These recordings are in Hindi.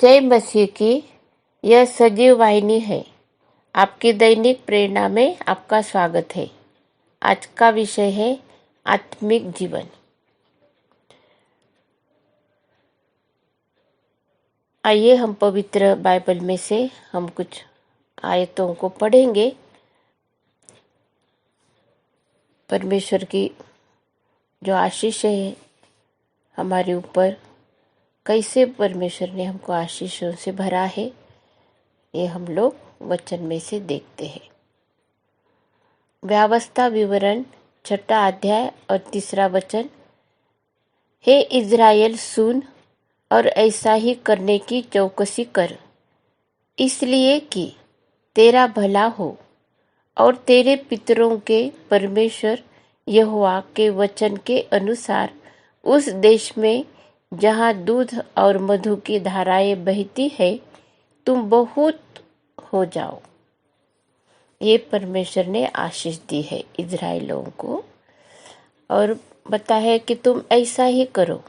जय मसीह की। यह सजीव वाहिनी है। आपकी दैनिक प्रेरणा में आपका स्वागत है। आज का विषय है आत्मिक जीवन। आइए हम पवित्र बाइबल में से हम कुछ आयतों को पढ़ेंगे। परमेश्वर की जो आशीष है हमारे ऊपर, कैसे परमेश्वर ने हमको आशीषों से भरा है, ये हम लोग वचन में से देखते हैं। व्यवस्था विवरण 6 अध्याय और 3 वचन। हे इज़राइल सुन और ऐसा ही करने की चौकसी कर, इसलिए कि तेरा भला हो और तेरे पितरों के परमेश्वर यहोवा के वचन के अनुसार उस देश में जहाँ दूध और मधु की धाराएं बहती है तुम बहुत हो जाओ। ये परमेश्वर ने आशीष दी है इज़राइलों को और बता है कि तुम ऐसा ही करो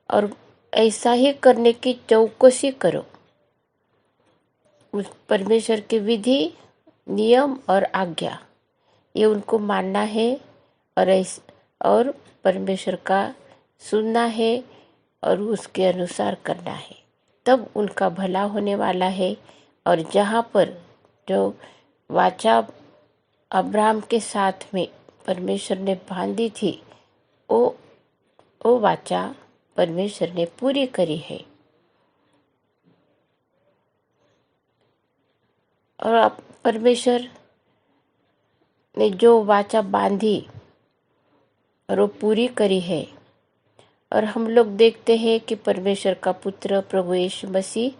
और ऐसा ही करने की चौकसी करो। उस परमेश्वर के विधि, नियम और आज्ञा ये उनको मानना है और परमेश्वर का सुनना है और उसके अनुसार करना है, तब उनका भला होने वाला है। और जहाँ पर जो वाचा अब्राहम के साथ में परमेश्वर ने बांधी थी, वो वाचा परमेश्वर ने पूरी करी है। और परमेश्वर ने जो वाचा बांधी और वो पूरी करी है। और हम लोग देखते हैं कि परमेश्वर का पुत्र प्रभु यीशु मसीह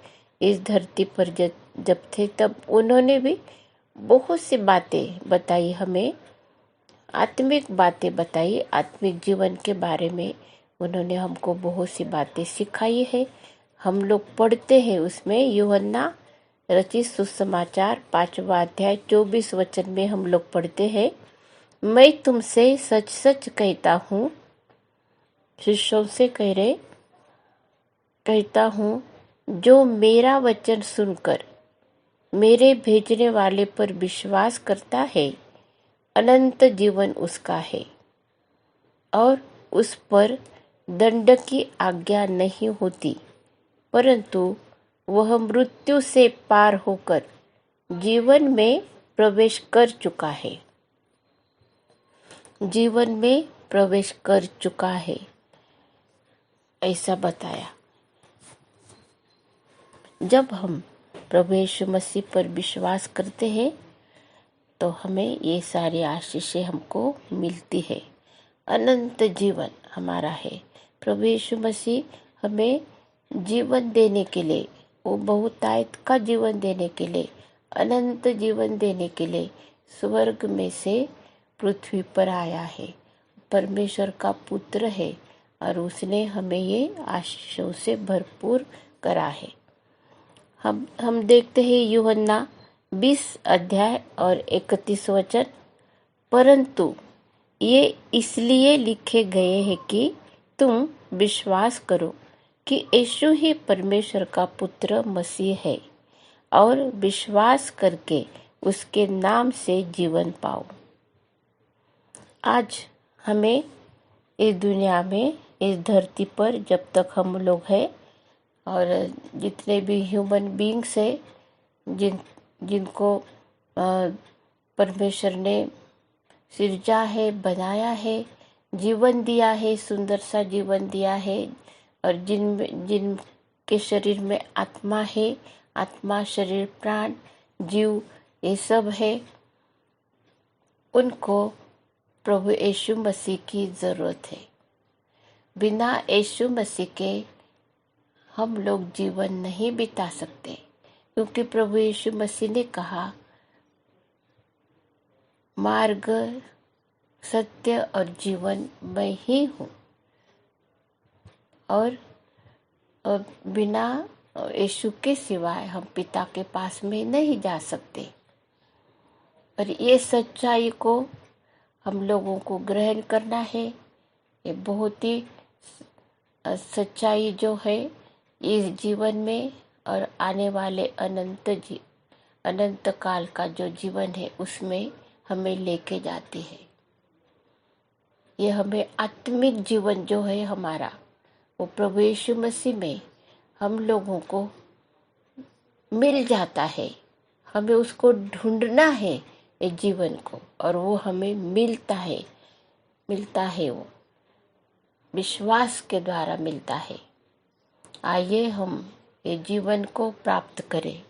इस धरती पर जब थे, तब उन्होंने भी बहुत सी बातें बताई, हमें आत्मिक बातें बताई। आत्मिक जीवन के बारे में उन्होंने हमको बहुत सी बातें सिखाई है। हम लोग पढ़ते हैं उसमें यूहन्ना रचित सुसमाचार 5वां अध्याय 24 वचन में हम लोग पढ़ते हैं, मैं तुमसे सच सच कहता हूँ, शिष्यों से कहता हूँ, जो मेरा वचन सुनकर मेरे भेजने वाले पर विश्वास करता है, अनंत जीवन उसका है और उस पर दंड की आज्ञा नहीं होती, परंतु वह मृत्यु से पार होकर जीवन में प्रवेश कर चुका है। जीवन में प्रवेश कर चुका है, ऐसा बताया। जब हम प्रभु यीशु मसीह पर विश्वास करते हैं तो हमें ये सारी आशीषें हमको मिलती है। अनंत जीवन हमारा है। प्रभु यीशु मसीह हमें जीवन देने के लिए, वो बहुतायत का जीवन देने के लिए, अनंत जीवन देने के लिए स्वर्ग में से पृथ्वी पर आया है। परमेश्वर का पुत्र है और उसने हमें ये आशीषों से भरपूर करा है। हम देखते हैं यूहन्ना 20 अध्याय और 31 वचन, परंतु ये इसलिए लिखे गए हैं कि तुम विश्वास करो कि यीशु ही परमेश्वर का पुत्र मसीह है और विश्वास करके उसके नाम से जीवन पाओ। आज हमें इस दुनिया में, इस धरती पर जब तक हम लोग हैं और जितने भी ह्यूमन बीइंग्स है, जिनको परमेश्वर ने सृजा है, बनाया है, जीवन दिया है, सुंदर सा जीवन दिया है, और जिनके शरीर में आत्मा है, आत्मा, शरीर, प्राण, जीव ये सब है, उनको प्रभु यीशु मसीह की ज़रूरत है। बिना यीशु मसीह के हम लोग जीवन नहीं बिता सकते, क्योंकि प्रभु यीशु मसीह ने कहा, मार्ग, सत्य और जीवन मैं ही हूँ और बिना यीशु के सिवाय हम पिता के पास में नहीं जा सकते। और ये सच्चाई को हम लोगों को ग्रहण करना है। ये बहुत ही सच्चाई जो है इस जीवन में और आने वाले अनंत काल का जो जीवन है उसमें हमें लेके जाती है। ये हमें आत्मिक जीवन जो है हमारा, वो प्रभु यीशु मसीह में हम लोगों को मिल जाता है। हमें उसको ढूंढना है इस जीवन को, और वो हमें मिलता है वो विश्वास के द्वारा मिलता है। आइए हम ये जीवन को प्राप्त करें।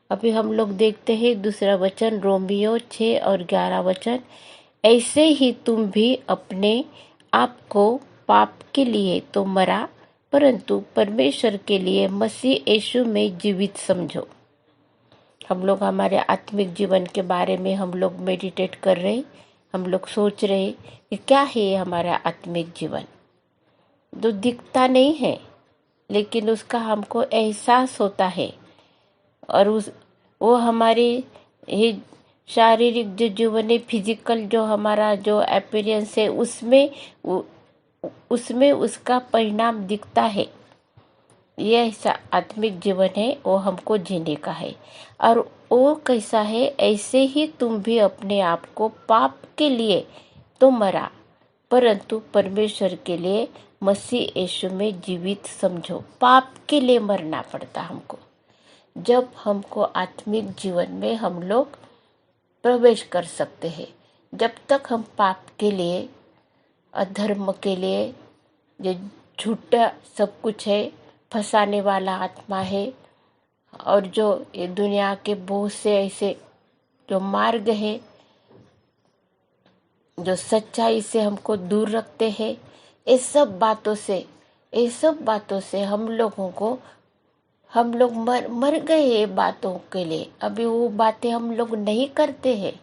अभी हम लोग देखते हैं दूसरा वचन, रोमियो 6 और 11 वचन। ऐसे ही तुम भी अपने आप को पाप के लिए तो मरा, परंतु परमेश्वर के लिए मसीह यीशु में जीवित समझो। हम लोग हमारे आत्मिक जीवन के बारे में हम लोग मेडिटेट कर रहे, हम लोग सोच रहे कि क्या है हमारा आत्मिक जीवन। जो दिखता नहीं है लेकिन उसका हमको एहसास होता है, और वो हमारी ही शारीरिक जो जीवन है, फिजिकल जो हमारा जो अपीयरेंस है, उसमें उसका परिणाम दिखता है। यह ऐसा आत्मिक जीवन है, वो हमको जीने का है। और वो कैसा है, ऐसे ही तुम भी अपने आप को पाप के लिए तो मरा, परंतु परमेश्वर के लिए मसीह यीशु में जीवित समझो। पाप के लिए मरना पड़ता हमको। जब हमको आत्मिक जीवन में हम लोग प्रवेश कर सकते हैं, जब तक हम पाप के लिए, अधर्म के लिए, जो झूठा सब कुछ है, फंसाने वाला आत्मा है, और जो ये दुनिया के बहुत से ऐसे जो मार्ग है जो सच्चाई से हमको दूर रखते हैं, ये सब बातों से हम लोग मर गए ये बातों के लिए। अभी वो बातें हम लोग नहीं करते हैं,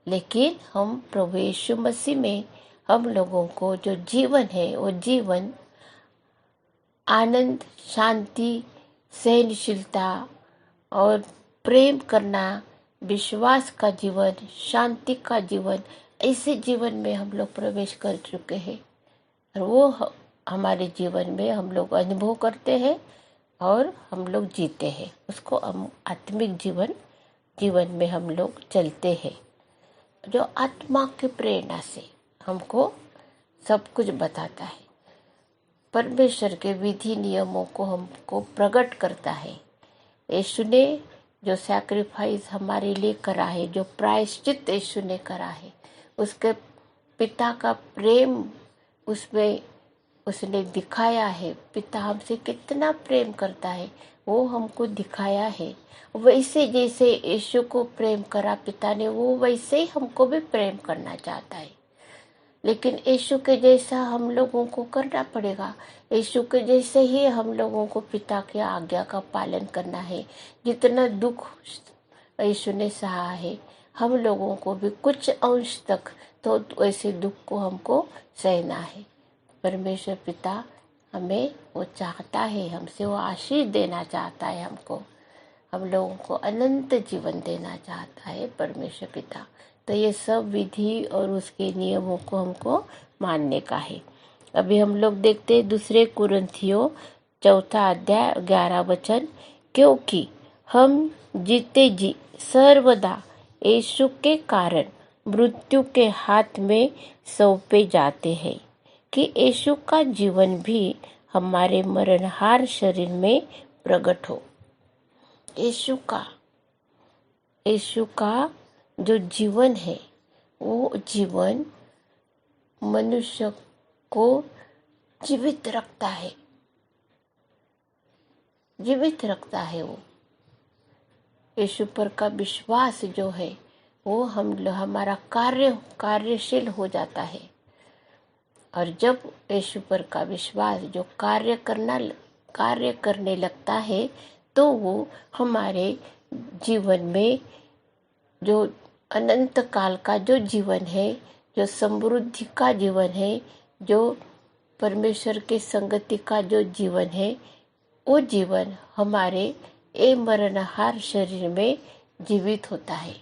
लेकिन हम प्रभु यीशु मसीह में हम लोगों को जो जीवन है, वो जीवन आनंद, शांति, सहनशीलता और प्रेम करना, विश्वास का जीवन, शांति का जीवन, ऐसे जीवन में हम लोग प्रवेश कर चुके हैं। और वो हमारे जीवन में हम लोग अनुभव करते हैं और हम लोग जीते हैं उसको। हम आत्मिक जीवन में हम लोग चलते हैं, जो आत्मा की प्रेरणा से हमको सब कुछ बताता है। परमेश्वर के विधि नियमों को हमको प्रकट करता है। यीशु ने जो सैक्रिफाइस हमारे लिए करा है, जो प्रायश्चित यीशु ने करा है, उसके पिता का प्रेम उसमें उसने दिखाया है। पिता हमसे कितना प्रेम करता है वो हमको दिखाया है। वैसे जैसे यीशु को प्रेम करा पिता ने, वो वैसे ही हमको भी प्रेम करना चाहता है। लेकिन यीशु के जैसा हम लोगों को करना पड़ेगा। यीशु के जैसे ही हम लोगों को पिता की आज्ञा का पालन करना है। जितना दुख यीशु ने सहा है, हम लोगों को भी कुछ अंश तक तो वैसे दुख को हमको सहना है। परमेश्वर पिता हमें वो चाहता है, हमसे वो आशीष देना चाहता है, हमको हम लोगों को अनंत जीवन देना चाहता है परमेश्वर पिता। तो ये सब विधि और उसके नियमों को हमको मानने का है। अभी हम लोग देखते हैं दूसरे कुरिन्थियों 4 अध्याय 11 वचन। क्योंकि हम जीते जी सर्वदा यीशु के कारण मृत्यु के हाथ में सौंपे जाते हैं, कि यीशु का जीवन भी हमारे मरणहार शरीर में प्रकट हो। यीशु का जो जीवन है, वो जीवन मनुष्य को जीवित रखता है। वो यीशु पर का विश्वास जो है, वो हमारा कार्यशील हो जाता है। और जब यीशु पर का विश्वास जो कार्य करने लगता है, तो वो हमारे जीवन में जो अनंत काल का जो जीवन है, जो समृद्धि का जीवन है, जो परमेश्वर के संगति का जो जीवन है, वो जीवन हमारे मरणहार शरीर में जीवित होता है।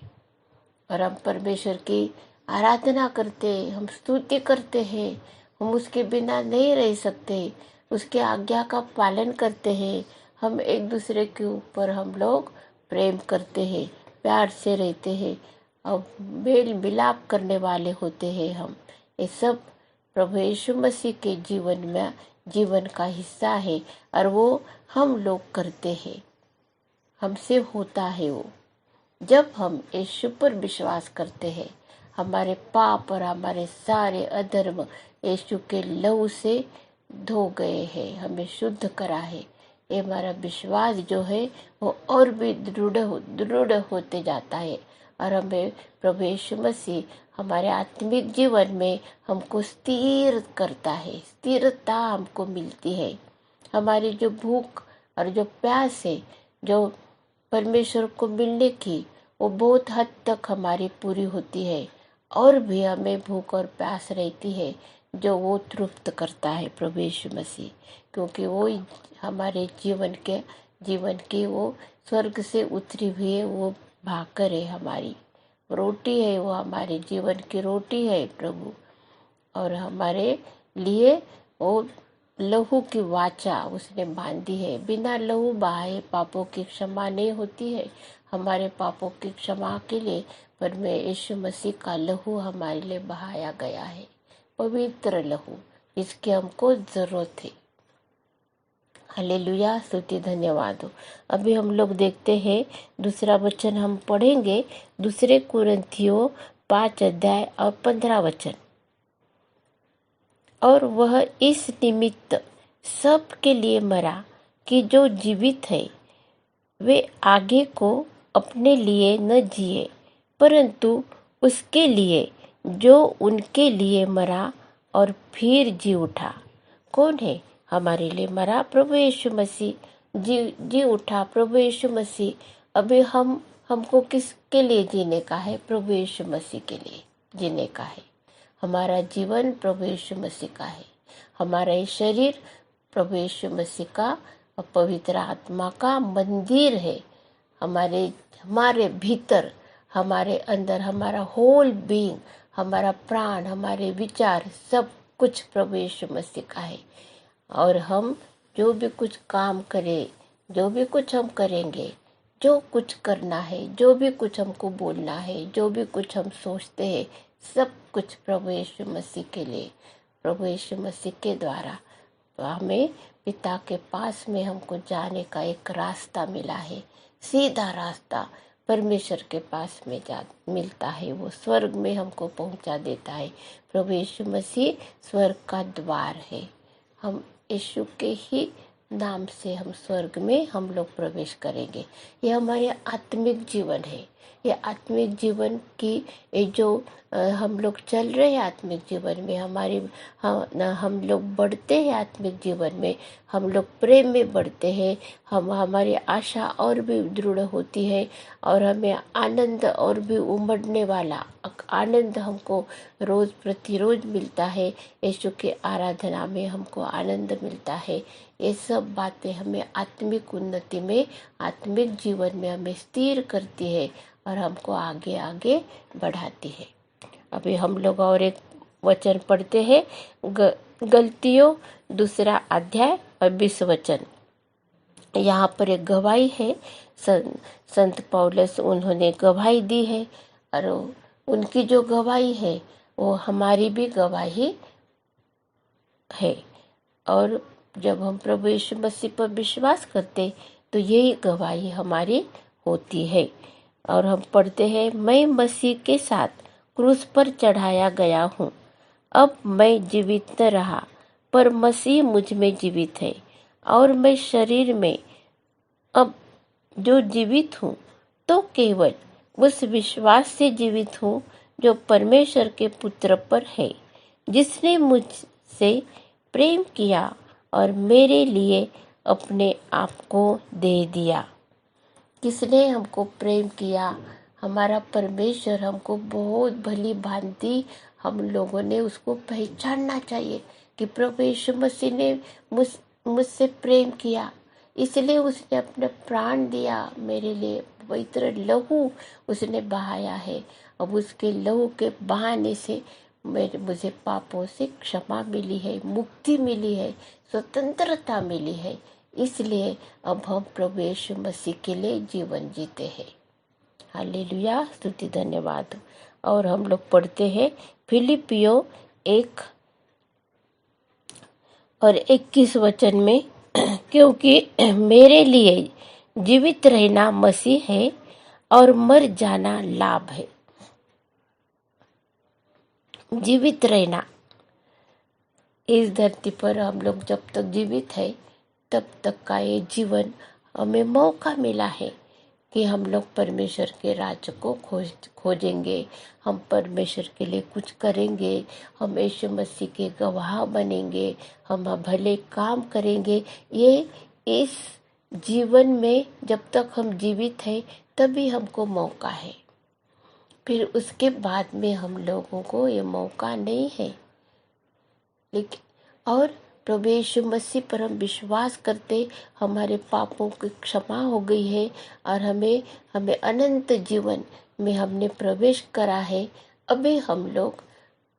और हम परमेश्वर की आराधना करते हैं, हम स्तुति करते हैं, हम उसके बिना नहीं रह सकते। उसके आज्ञा का पालन करते हैं, हम एक दूसरे के ऊपर हम लोग प्रेम करते हैं, प्यार से रहते हैं और मेल मिलाप करने वाले होते हैं हम। ये सब प्रभु यीशु मसीह के जीवन का हिस्सा है और वो हम लोग करते हैं, हमसे होता है वो। जब हम यीशु पर विश्वास करते हैं, हमारे पाप और हमारे सारे अधर्म यीशु के लहू से धो गए हैं, हमें शुद्ध करा है। ये हमारा विश्वास जो है वो और भी दृढ़ होते जाता है और हमें प्रभु यीशु मसीह हमारे आत्मिक जीवन में हमको स्थिर करता है, स्थिरता हमको मिलती है। हमारी जो भूख और जो प्यास है जो परमेश्वर को मिलने की, वो बहुत हद तक हमारी पूरी होती है और भी हमें भूख और प्यास रहती है जो वो तृप्त करता है प्रभु यीशु मसीह, क्योंकि वो हमारे जीवन की वो स्वर्ग से उतरी हुई है, वो भाकर है, हमारी रोटी है, वो हमारे जीवन की रोटी है प्रभु। और हमारे लिए वो लहू की वाचा उसने बांधी है। बिना लहू बहाए पापों की क्षमा नहीं होती है। हमारे पापों की क्षमा के लिए परमेश्वर यीशु मसीह का लहू हमारे लिए बहाया गया है, पवित्र लहू, जिसकी हमको जरूरत है। हालेलुया, स्तुति धन्यवाद हो। अभी हम लोग देखते हैं दूसरा वचन हम पढ़ेंगे, दूसरे कुरिन्थियों 5 अध्याय और 15 वचन। और वह इस निमित्त सब के लिए मरा कि जो जीवित है वे आगे को अपने लिए न जिए, परंतु उसके लिए जो उनके लिए मरा और फिर जी उठा। कौन है हमारे लिए मरा? प्रभु यीशु मसीह। जी उठा प्रभु यीशु मसीह। अभी हमको किसके लिए जीने का है? प्रभु यीशु मसीह के लिए जीने का है। हमारा जीवन प्रभु यीशु मसीह का है। हमारा ये शरीर प्रभु यीशु मसीह का पवित्र आत्मा का मंदिर है। हमारे भीतर, हमारे अंदर, हमारा होल बीइंग, हमारा प्राण, हमारे विचार, सब कुछ प्रभु यीशु मसीह का है। और हम जो भी कुछ काम करें, जो भी कुछ हम करेंगे, जो कुछ करना है, जो भी कुछ हमको बोलना है, जो भी कुछ हम सोचते हैं, सब कुछ प्रभु यीशु मसीह के लिए, प्रभु यीशु मसीह के द्वारा हमें पिता के पास में हमको जाने का एक रास्ता मिला है। सीधा रास्ता परमेश्वर के पास में मिलता है। वो स्वर्ग में हमको पहुंचा देता है। प्रभु यीशु मसीह स्वर्ग का द्वार है। हम यीशु के ही नाम से हम स्वर्ग में हम लोग प्रवेश करेंगे। ये हमारे आत्मिक जीवन है। ये आत्मिक जीवन की ये जो हम लोग चल रहे हैं आत्मिक जीवन में, हम लोग बढ़ते हैं आत्मिक जीवन में, हम लोग प्रेम में बढ़ते हैं, हमारी आशा और भी दृढ़ होती है और हमें आनंद और भी उमड़ने वाला आनंद हमको रोज प्रतिरोज मिलता है। यीशु की आराधना में हमको आनंद मिलता है। ये सब बातें हमें आत्मिक उन्नति में, आत्मिक जीवन में हमें स्थिर करती है और हमको आगे आगे बढ़ाती है। अभी हम लोग और एक वचन पढ़ते हैं, गलतियों 2 अध्याय और 20 वचन। यहाँ पर एक गवाही है। संत पौलुस उन्होंने गवाही दी है और उनकी जो गवाही है वो हमारी भी गवाही है। और जब हम प्रभु यीशु मसीह पर विश्वास करते तो यही गवाही हमारी होती है। और हम पढ़ते हैं, मैं मसीह के साथ क्रूस पर चढ़ाया गया हूँ। अब मैं जीवित न रहा, पर मसीह मुझ में जीवित है। और मैं शरीर में अब जो जीवित हूँ तो केवल उस विश्वास से जीवित हूँ जो परमेश्वर के पुत्र पर है, जिसने मुझसे प्रेम किया और मेरे लिए अपने आप को दे दिया। किसने हमको प्रेम किया? हमारा परमेश्वर। हमको बहुत भली भांति हम लोगों ने उसको पहचानना चाहिए कि प्रभु यीशु मसीह ने मुझसे प्रेम किया, इसलिए उसने अपना प्राण दिया मेरे लिए। पवित्र लहू उसने बहाया है। अब उसके लहू के बहाने से मुझे पापों से क्षमा मिली है, मुक्ति मिली है, स्वतंत्रता मिली है। इसलिए अब हम प्रभु यीशु मसीह के लिए जीवन जीते हैं। हालेलुया, स्तुति धन्यवाद। और हम लोग पढ़ते हैं फिलिपियों 1 और 21 वचन में, क्योंकि मेरे लिए जीवित रहना मसीह है और मर जाना लाभ है। जीवित रहना, इस धरती पर हम लोग जब तक जीवित है तब तक का ये जीवन हमें मौका मिला है कि हम लोग परमेश्वर के राज्य को खोजेंगे, हम परमेश्वर के लिए कुछ करेंगे, हम यीशु मसीह के गवाह बनेंगे, हम भले काम करेंगे। ये इस जीवन में जब तक हम जीवित हैं तभी हमको मौका है, फिर उसके बाद में हम लोगों को ये मौका नहीं है। लेकिन और प्रभु यीशु मसीह पर हम विश्वास करते, हमारे पापों की क्षमा हो गई है और हमें अनंत जीवन में हमने प्रवेश करा है। अभी हम लोग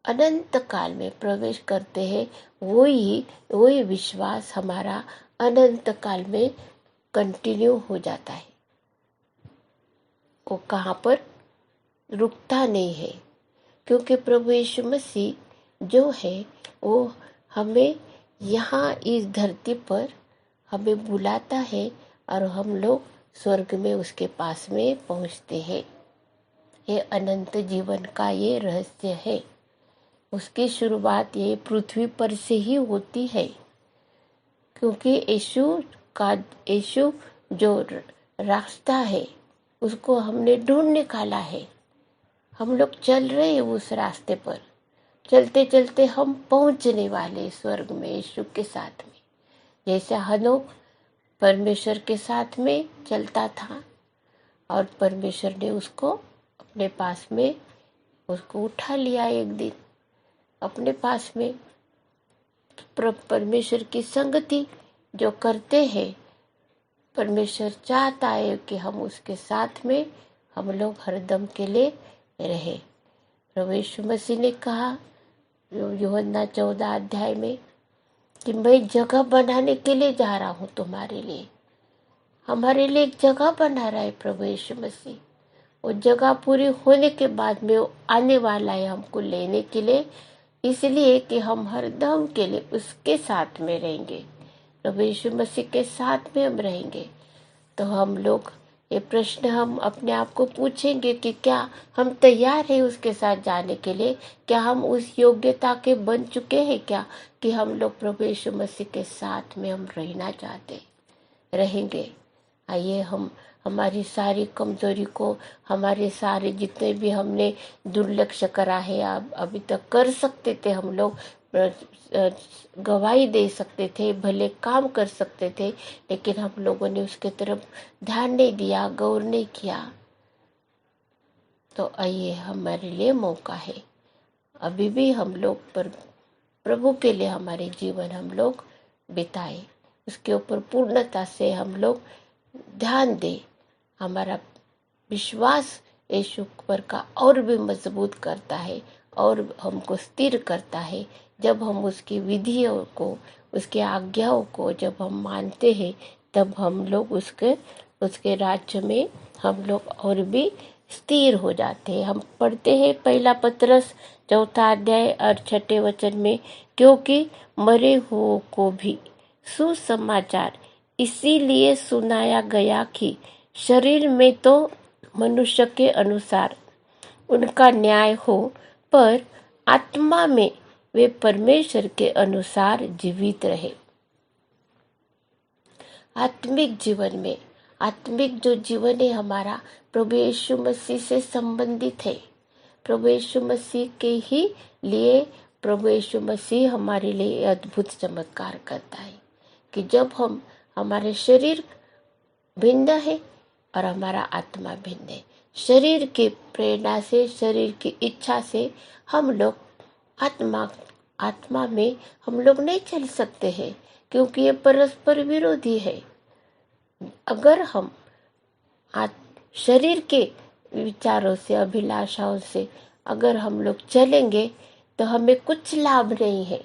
अनंत काल में प्रवेश करते हैं। वही विश्वास हमारा अनंत काल में कंटिन्यू हो जाता है। वो कहाँ पर रुकता नहीं है, क्योंकि प्रभु यीशु मसीह जो है वो हमें यहाँ इस धरती पर हमें बुलाता है और हम लोग स्वर्ग में उसके पास में पहुँचते हैं। ये अनंत जीवन का ये रहस्य है। उसकी शुरुआत ये पृथ्वी पर से ही होती है, क्योंकि यीशु जो रास्ता है उसको हमने ढूंढ निकाला है। हम लोग चल रहे हैं उस रास्ते पर, चलते चलते हम पहुंचने वाले स्वर्ग में यीशु के साथ में। जैसे हनोक परमेश्वर के साथ में चलता था और परमेश्वर ने उसको अपने पास में उसको उठा लिया एक दिन अपने पास में। परमेश्वर की संगति जो करते हैं, परमेश्वर चाहता है कि हम उसके साथ में हम लोग हरदम के लिए रहे। प्रभु यीशु मसीह ने कहा यूहन्ना 14 अध्याय में कि मैं जगह बनाने के लिए जा रहा हूँ तुम्हारे लिए। हमारे लिए एक जगह बना रहा है प्रभु यीशु मसीह। वो जगह पूरी होने के बाद में वो आने वाला है हमको लेने के लिए, इसलिए कि हम हरदम के लिए उसके साथ में रहेंगे। प्रभु यीशु मसीह के साथ में हम रहेंगे। तो हम लोग ये प्रश्न हम अपने आप को पूछेंगे कि क्या हम तैयार हैं उसके साथ जाने के लिए? क्या हम उस योग्यता के बन चुके हैं क्या कि हम लोग प्रभु यीशु मसीह के साथ में हम रहना चाहते रहेंगे? आइए हम हमारी सारी कमजोरी को, हमारे सारे जितने भी हमने दुर्लक्ष्य करा है, अभी तक कर सकते थे हम लोग, गवाही दे सकते थे, भले काम कर सकते थे, लेकिन हम लोगों ने उसके तरफ ध्यान नहीं दिया, गौर नहीं किया। तो आइए हमारे लिए मौका है, अभी भी हम लोग पर प्रभु के लिए हमारे जीवन हम लोग बिताए, उसके ऊपर पूर्णता से हम लोग ध्यान दें। हमारा विश्वास यीशु पर का और भी मजबूत करता है और हमको स्थिर करता है। जब हम उसकी विधियों को, उसके आज्ञाओं को जब हम मानते हैं, तब हम लोग उसके राज्य में हम लोग और भी स्थिर हो जाते हैं। हम पढ़ते हैं पहला पतरस 4 अध्याय और 6 वचन में, क्योंकि मरे हुओं को भी सुसमाचार इसीलिए सुनाया गया कि शरीर में तो मनुष्य के अनुसार उनका न्याय हो, पर आत्मा में वे परमेश्वर के अनुसार जीवित रहे। आत्मिक जीवन में, आत्मिक जो जीवन है हमारा प्रभु यीशु मसीह से संबंधित है। प्रभु यीशु मसीह के ही लिए प्रभु यीशु मसीह हमारे लिए अद्भुत चमत्कार करता है कि जब हम, हमारे शरीर भिन्न है और हमारा आत्मा भिन्न है। शरीर की प्रेरणा से, शरीर की इच्छा से हम लोग आत्मा में हम लोग नहीं चल सकते हैं, क्योंकि ये परस्पर विरोधी है। अगर हम शरीर के विचारों से, अभिलाषाओं से अगर हम लोग चलेंगे तो हमें कुछ लाभ नहीं है,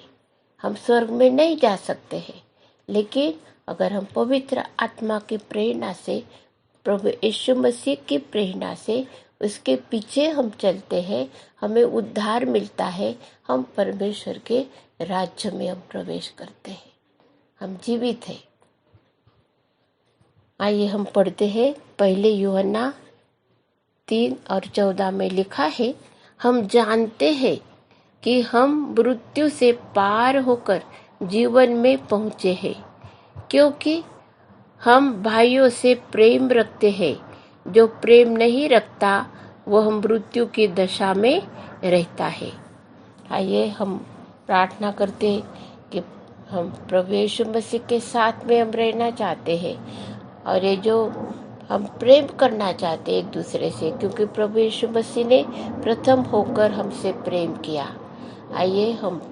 हम स्वर्ग में नहीं जा सकते हैं। लेकिन अगर हम पवित्र आत्मा की प्रेरणा से, प्रभु यीशु मसीह की प्रेरणा से उसके पीछे हम चलते हैं, हमें उद्धार मिलता है, हम परमेश्वर के राज्य में हम प्रवेश करते हैं, हम जीवित हैं। आइए हम पढ़ते हैं, पहले यूहन्ना 3 और 14 में लिखा है, हम जानते हैं कि हम मृत्यु से पार होकर जीवन में पहुँचे हैं, क्योंकि हम भाइयों से प्रेम रखते हैं। जो प्रेम नहीं रखता वह मृत्यु की दशा में रहता है। आइए हम प्रार्थना करते हैं कि हम प्रभु यीशु मसीह के साथ में हम रहना चाहते हैं, और ये जो हम प्रेम करना चाहते हैं एक दूसरे से, क्योंकि प्रभु यीशु मसीह ने प्रथम होकर हमसे प्रेम किया। आइए हम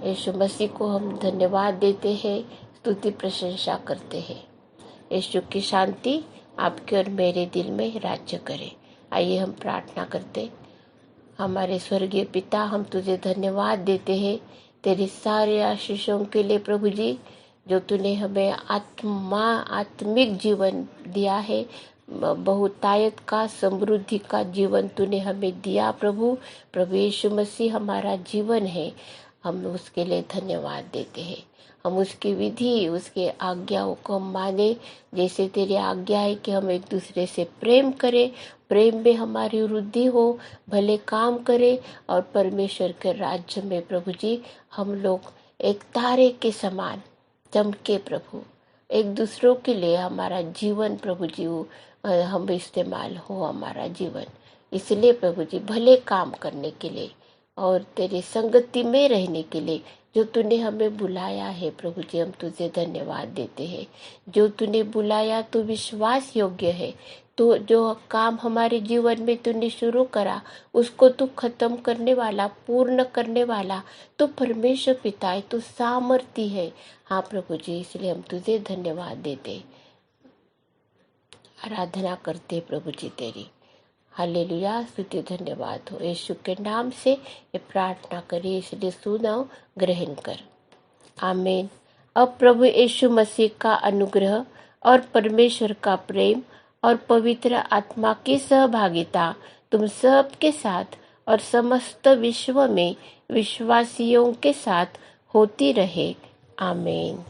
यीशु मसीह को हम धन्यवाद देते हैं, स्तुति प्रशंसा करते हैं। यीशु की शांति आपके और मेरे दिल में राज्य करे। आइए हम प्रार्थना करते। हमारे स्वर्गीय पिता, हम तुझे धन्यवाद देते हैं तेरी सारे आशीषों के लिए प्रभु जी, जो तूने हमें आत्मिक जीवन दिया है, बहुतायत का, समृद्धि का जीवन तूने हमें दिया प्रभु। प्रभु यीशु मसीह हमारा जीवन है, हम उसके लिए धन्यवाद देते हैं। हम उसकी विधि, उसके आज्ञाओं को माने, जैसे तेरी आज्ञा है कि हम एक दूसरे से प्रेम करें, प्रेम में हमारी वृद्धि हो, भले काम करें, और परमेश्वर के राज्य में प्रभु जी हम लोग एक तारे के समान चमके प्रभु। एक दूसरों के लिए हमारा जीवन प्रभु जी हम इस्तेमाल हो, हमारा जीवन इसलिए प्रभु जी भले काम करने के लिए और तेरी संगति में रहने के लिए जो तूने हमें बुलाया है प्रभु जी, हम तुझे धन्यवाद देते हैं। जो तूने बुलाया तो विश्वास योग्य है, तो जो काम हमारे जीवन में तूने शुरू करा उसको तू खत्म करने वाला, पूर्ण करने वाला तो परमेश्वर पिता है, तू सामर्थी है। हाँ प्रभु जी, इसलिए हम तुझे धन्यवाद देते, आराधना करते प्रभु जी तेरी। हालेलुया, स्तुति धन्यवाद हो। यीशु के नाम से ये प्रार्थना करी, इसलिए सुनो, ग्रहण कर। आमीन। अब प्रभु यीशु मसीह का अनुग्रह और परमेश्वर का प्रेम और पवित्र आत्मा की सहभागिता तुम सब के साथ और समस्त विश्व में विश्वासियों के साथ होती रहे। आमीन।